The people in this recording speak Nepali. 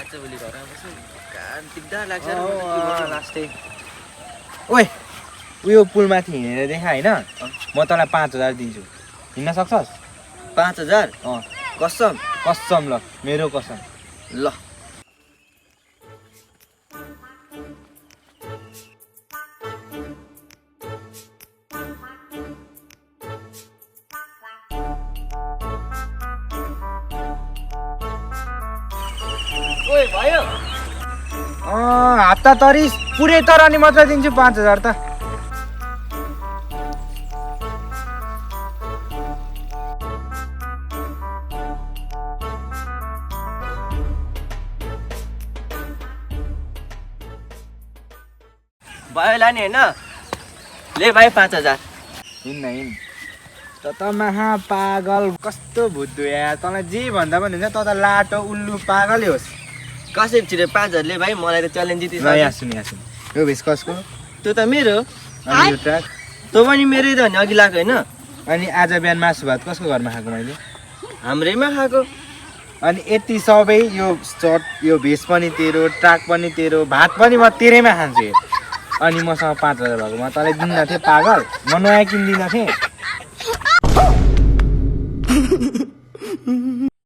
आज भोलि घरमा बस्नु दिगदार लाग्छ लास्टै ओए उयो पुलमाथि हिँडेर देखा होइन म तँलाई 5000 दिन्छु हिँड्न सक्छस् 5000 कसम कसम ल मेरो कसम ल ओए भयो हप्ता तरिस पुरै तर अनि मात्र दिन्छु 5000 त भयो लाने होइन ले भाइ 5000 हिँड्न हिँड त महा पागल कस्तो भुत्दु यार तँलाई जे भन्दा पनि हुन्छ त लाटो उल्लु पागलै होस् कसरी छिरे 5000 ले भाइ मलाई त च्यालेन्ज जितिस यहाँ सुन यो भेष कसको त्यो त मेरो अनि यो ट्र्याक तँ पनि मेरै त नि अघि लगाएको होइन अनि आज बिहान मासु भात कसको घरमा खाएको मैले हाम्रैमा खाएको अनि यति सबै यो सर्ट यो भेष पनि तेरो ट्र्याक पनि तेरो भात पनि म तेरैमा खान्छु अनि मसँग 5000 भएको म तँलाई दिन्न थिएँ पागल म नयाँ किन्दिनँ थिएँ